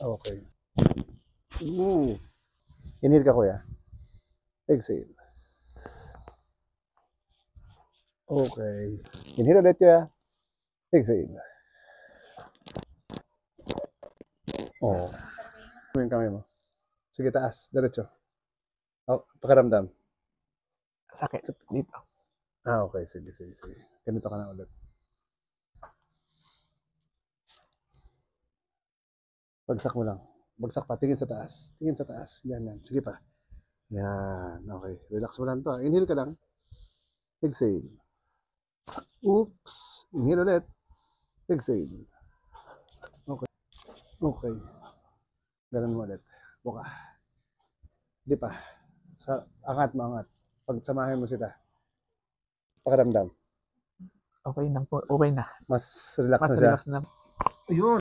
Okay. Inhale ka, kuya. Exhale. Okay. Inhale ulit, kuya. Exhale. Oh. Yung kamay mo. Sige, taas. Diretso. Oh, pakiramdam. Sakit dito. Okay. Sige. Ganito ka na ulit. Bagsak mo lang. Bagsak pa. Tingin sa taas. Yan. Sige pa. Yan. Okay. Relax mo lang to. Inhale ka lang. Exhale. Oops. Inhale ulit. Exhale. Okay. Ganun mo ulit. Buka. Hindi pa. Angat. Pagsamahin mo sila. Pakiramdam. Okay na po. Okay na. Mas relax Mas na siya. relax na. Ayun.